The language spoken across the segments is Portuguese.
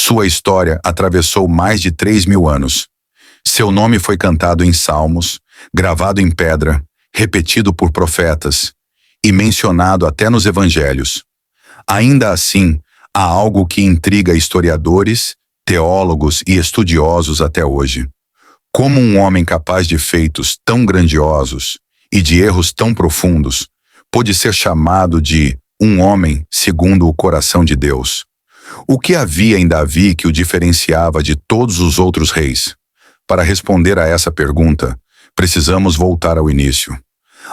Sua história atravessou mais de 3.000 anos. Seu nome foi cantado em salmos, gravado em pedra, repetido por profetas e mencionado até nos evangelhos. Ainda assim, há algo que intriga historiadores, teólogos e estudiosos até hoje. Como um homem capaz de feitos tão grandiosos e de erros tão profundos pôde ser chamado de um homem segundo o coração de Deus? O que havia em Davi que o diferenciava de todos os outros reis? Para responder a essa pergunta, precisamos voltar ao início,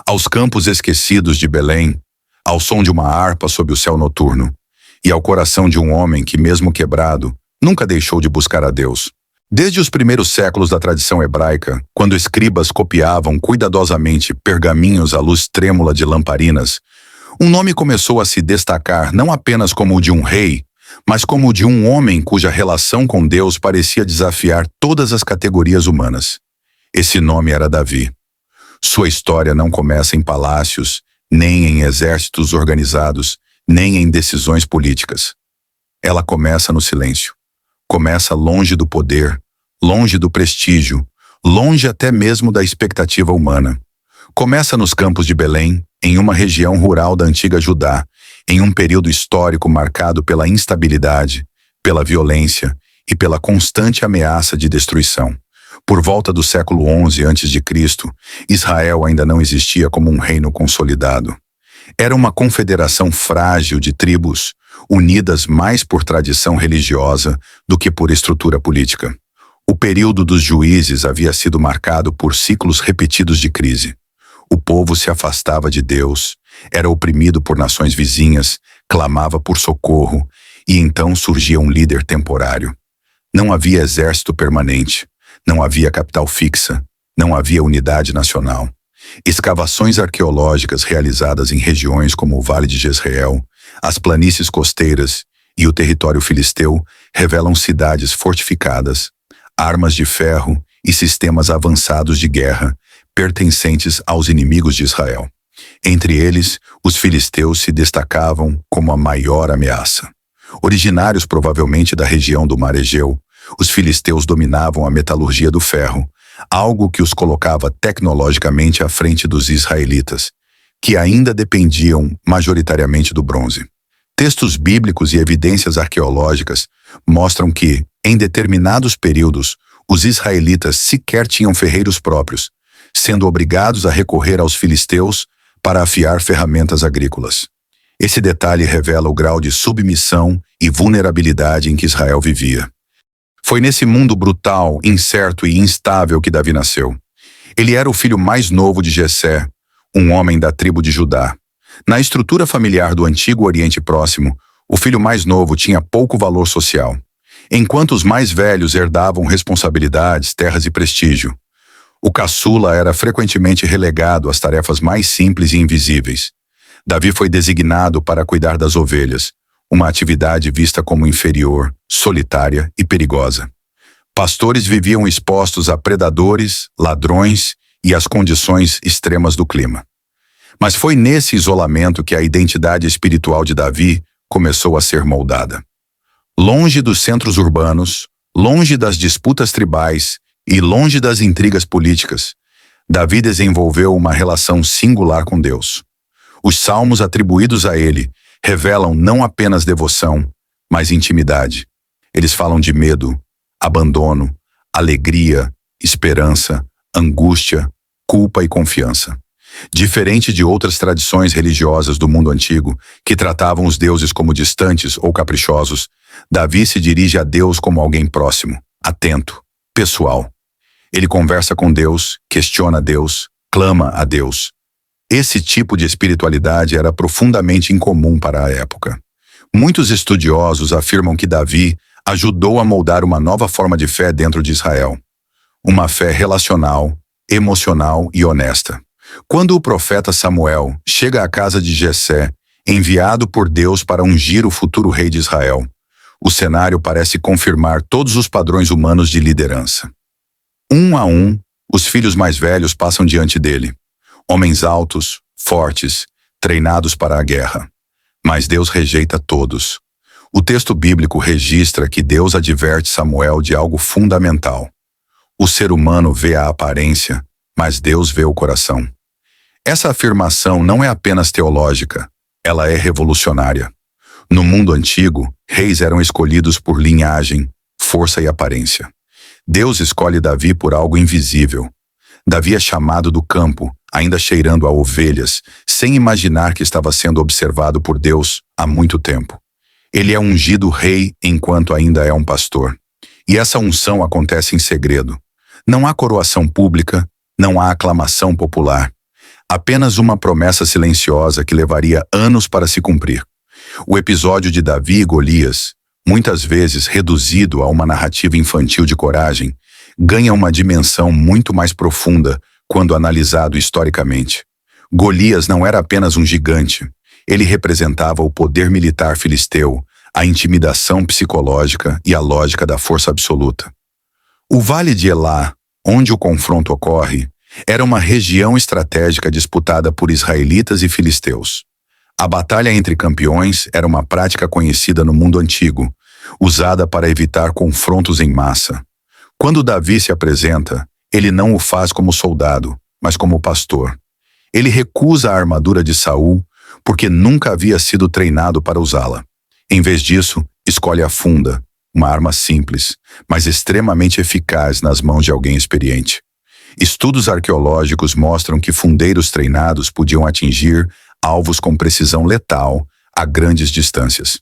aos campos esquecidos de Belém, ao som de uma harpa sob o céu noturno, e ao coração de um homem que, mesmo quebrado, nunca deixou de buscar a Deus. Desde os primeiros séculos da tradição hebraica, quando escribas copiavam cuidadosamente pergaminhos à luz trêmula de lamparinas, um nome começou a se destacar não apenas como o de um rei, mas como o de um homem cuja relação com Deus parecia desafiar todas as categorias humanas. Esse nome era Davi. Sua história não começa em palácios, nem em exércitos organizados, nem em decisões políticas. Ela começa no silêncio. Começa longe do poder, longe do prestígio, longe até mesmo da expectativa humana. Começa nos campos de Belém, em uma região rural da antiga Judá, em um período histórico marcado pela instabilidade, pela violência e pela constante ameaça de destruição. Por volta do século XI a.C., Israel ainda não existia como um reino consolidado. Era uma confederação frágil de tribos, unidas mais por tradição religiosa do que por estrutura política. O período dos juízes havia sido marcado por ciclos repetidos de crise. O povo se afastava de Deus, era oprimido por nações vizinhas, clamava por socorro, e então surgia um líder temporário. Não havia exército permanente, não havia capital fixa, não havia unidade nacional. Escavações arqueológicas realizadas em regiões como o Vale de Jezreel, as planícies costeiras e o território filisteu revelam cidades fortificadas, armas de ferro e sistemas avançados de guerra pertencentes aos inimigos de Israel. Entre eles, os filisteus se destacavam como a maior ameaça. Originários provavelmente da região do Mar Egeu, os filisteus dominavam a metalurgia do ferro, algo que os colocava tecnologicamente à frente dos israelitas, que ainda dependiam majoritariamente do bronze. Textos bíblicos e evidências arqueológicas mostram que, em determinados períodos, os israelitas sequer tinham ferreiros próprios, sendo obrigados a recorrer aos filisteus para afiar ferramentas agrícolas. Esse detalhe revela o grau de submissão e vulnerabilidade em que Israel vivia. Foi nesse mundo brutal, incerto e instável que Davi nasceu. Ele era o filho mais novo de Jessé, um homem da tribo de Judá. Na estrutura familiar do antigo Oriente Próximo, o filho mais novo tinha pouco valor social, enquanto os mais velhos herdavam responsabilidades, terras e prestígio. O caçula era frequentemente relegado às tarefas mais simples e invisíveis. Davi foi designado para cuidar das ovelhas, uma atividade vista como inferior, solitária e perigosa. Pastores viviam expostos a predadores, ladrões e às condições extremas do clima. Mas foi nesse isolamento que a identidade espiritual de Davi começou a ser moldada. Longe dos centros urbanos, longe das disputas tribais e longe das intrigas políticas, Davi desenvolveu uma relação singular com Deus. Os salmos atribuídos a ele revelam não apenas devoção, mas intimidade. Eles falam de medo, abandono, alegria, esperança, angústia, culpa e confiança. Diferente de outras tradições religiosas do mundo antigo, que tratavam os deuses como distantes ou caprichosos, Davi se dirige a Deus como alguém próximo, atento, pessoal. Ele conversa com Deus, questiona Deus, clama a Deus. Esse tipo de espiritualidade era profundamente incomum para a época. Muitos estudiosos afirmam que Davi ajudou a moldar uma nova forma de fé dentro de Israel. Uma fé relacional, emocional e honesta. Quando o profeta Samuel chega à casa de Jessé, enviado por Deus para ungir o futuro rei de Israel, o cenário parece confirmar todos os padrões humanos de liderança. Um a um, os filhos mais velhos passam diante dele. Homens altos, fortes, treinados para a guerra. Mas Deus rejeita todos. O texto bíblico registra que Deus adverte Samuel de algo fundamental. O ser humano vê a aparência, mas Deus vê o coração. Essa afirmação não é apenas teológica, ela é revolucionária. No mundo antigo, reis eram escolhidos por linhagem, força e aparência. Deus escolhe Davi por algo invisível. Davi é chamado do campo, ainda cheirando a ovelhas, sem imaginar que estava sendo observado por Deus há muito tempo. Ele é ungido rei enquanto ainda é um pastor. E essa unção acontece em segredo. Não há coroação pública, não há aclamação popular. Apenas uma promessa silenciosa que levaria anos para se cumprir. O episódio de Davi e Golias, muitas vezes reduzido a uma narrativa infantil de coragem, ganha uma dimensão muito mais profunda quando analisado historicamente. Golias não era apenas um gigante. Ele representava o poder militar filisteu, a intimidação psicológica e a lógica da força absoluta. O Vale de Elá, onde o confronto ocorre, era uma região estratégica disputada por israelitas e filisteus. A batalha entre campeões era uma prática conhecida no mundo antigo, usada para evitar confrontos em massa. Quando Davi se apresenta, ele não o faz como soldado, mas como pastor. Ele recusa a armadura de Saul porque nunca havia sido treinado para usá-la. Em vez disso, escolhe a funda, uma arma simples, mas extremamente eficaz nas mãos de alguém experiente. Estudos arqueológicos mostram que fundeiros treinados podiam atingir alvos com precisão letal a grandes distâncias.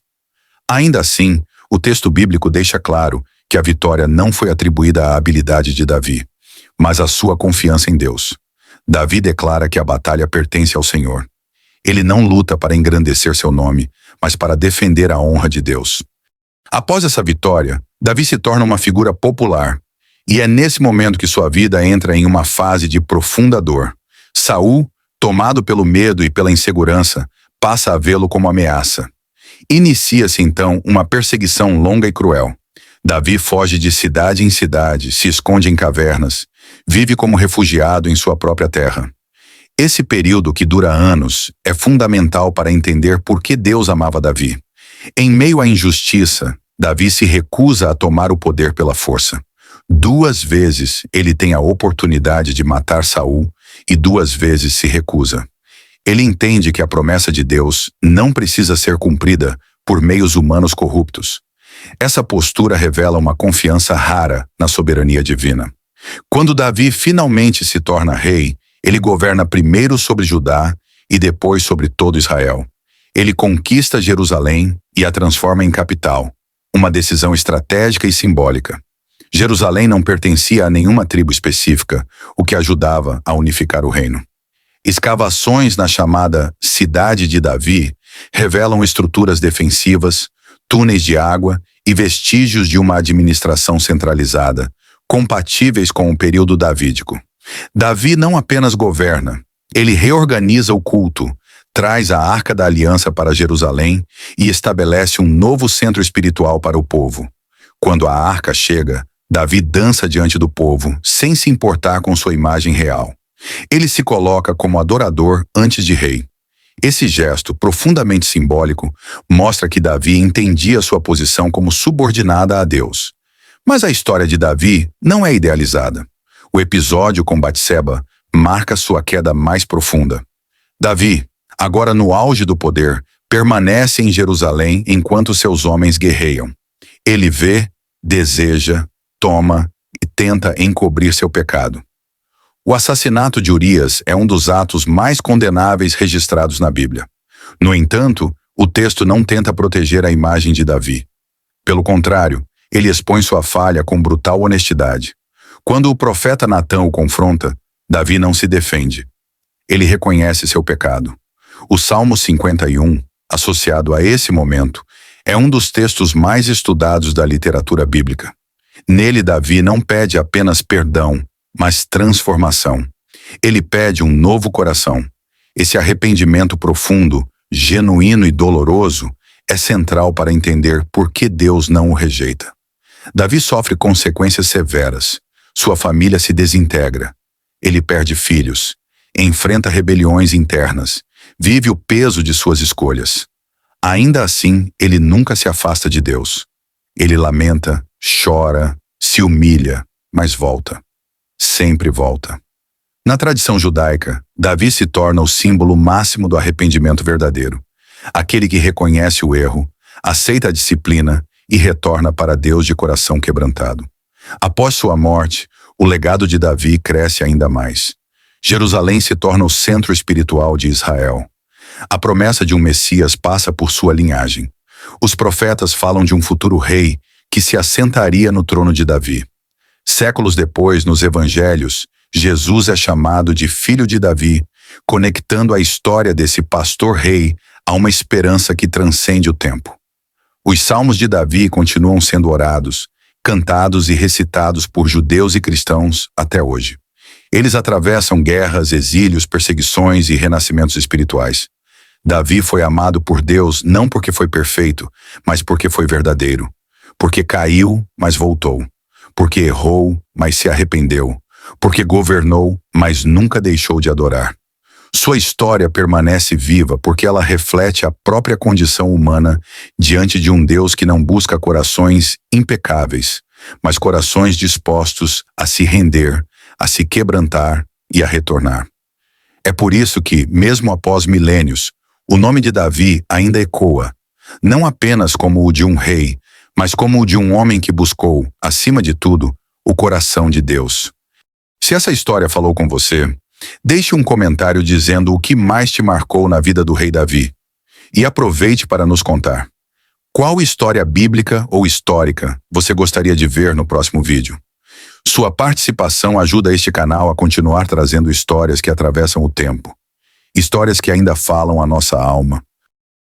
Ainda assim, o texto bíblico deixa claro que a vitória não foi atribuída à habilidade de Davi, mas à sua confiança em Deus. Davi declara que a batalha pertence ao Senhor. Ele não luta para engrandecer seu nome, mas para defender a honra de Deus. Após essa vitória, Davi se torna uma figura popular, e é nesse momento que sua vida entra em uma fase de profunda dor. Saul, tomado pelo medo e pela insegurança, passa a vê-lo como ameaça. Inicia-se então uma perseguição longa e cruel. Davi foge de cidade em cidade, se esconde em cavernas, vive como refugiado em sua própria terra. Esse período, que dura anos, é fundamental para entender por que Deus amava Davi. Em meio à injustiça, Davi se recusa a tomar o poder pela força. 2 vezes ele tem a oportunidade de matar Saul e 2 vezes se recusa. Ele entende que a promessa de Deus não precisa ser cumprida por meios humanos corruptos. Essa postura revela uma confiança rara na soberania divina. Quando Davi finalmente se torna rei, ele governa primeiro sobre Judá e depois sobre todo Israel. Ele conquista Jerusalém e a transforma em capital, uma decisão estratégica e simbólica. Jerusalém não pertencia a nenhuma tribo específica, o que ajudava a unificar o reino. Escavações na chamada Cidade de Davi revelam estruturas defensivas, túneis de água e vestígios de uma administração centralizada, compatíveis com o período davídico. Davi não apenas governa, ele reorganiza o culto, traz a Arca da Aliança para Jerusalém e estabelece um novo centro espiritual para o povo. Quando a arca chega, Davi dança diante do povo, sem se importar com sua imagem real. Ele se coloca como adorador antes de rei. Esse gesto, profundamente simbólico, mostra que Davi entendia sua posição como subordinada a Deus. Mas a história de Davi não é idealizada. O episódio com Batseba marca sua queda mais profunda. Davi, agora no auge do poder, permanece em Jerusalém enquanto seus homens guerreiam. Ele vê, deseja, toma e tenta encobrir seu pecado. O assassinato de Urias é um dos atos mais condenáveis registrados na Bíblia. No entanto, o texto não tenta proteger a imagem de Davi. Pelo contrário, ele expõe sua falha com brutal honestidade. Quando o profeta Natã o confronta, Davi não se defende. Ele reconhece seu pecado. O Salmo 51, associado a esse momento, é um dos textos mais estudados da literatura bíblica. Nele, Davi não pede apenas perdão, mas transformação. Ele pede um novo coração. Esse arrependimento profundo, genuíno e doloroso é central para entender por que Deus não o rejeita. Davi sofre consequências severas. Sua família se desintegra. Ele perde filhos, enfrenta rebeliões internas, vive o peso de suas escolhas. Ainda assim, ele nunca se afasta de Deus. Ele lamenta, chora, se humilha, mas volta. Sempre volta. Na tradição judaica, Davi se torna o símbolo máximo do arrependimento verdadeiro. Aquele que reconhece o erro, aceita a disciplina e retorna para Deus de coração quebrantado. Após sua morte, o legado de Davi cresce ainda mais. Jerusalém se torna o centro espiritual de Israel. A promessa de um Messias passa por sua linhagem. Os profetas falam de um futuro rei que se assentaria no trono de Davi. Séculos depois, nos evangelhos, Jesus é chamado de Filho de Davi, conectando a história desse pastor-rei a uma esperança que transcende o tempo. Os salmos de Davi continuam sendo orados, cantados e recitados por judeus e cristãos até hoje. Eles atravessam guerras, exílios, perseguições e renascimentos espirituais. Davi foi amado por Deus não porque foi perfeito, mas porque foi verdadeiro. Porque caiu, mas voltou. Porque errou, mas se arrependeu. Porque governou, mas nunca deixou de adorar. Sua história permanece viva porque ela reflete a própria condição humana diante de um Deus que não busca corações impecáveis, mas corações dispostos a se render, a se quebrantar e a retornar. É por isso que, mesmo após milênios, o nome de Davi ainda ecoa, não apenas como o de um rei, mas como o de um homem que buscou, acima de tudo, o coração de Deus. Se essa história falou com você, deixe um comentário dizendo o que mais te marcou na vida do rei Davi. E aproveite para nos contar. Qual história bíblica ou histórica você gostaria de ver no próximo vídeo? Sua participação ajuda este canal a continuar trazendo histórias que atravessam o tempo. Histórias que ainda falam a nossa alma.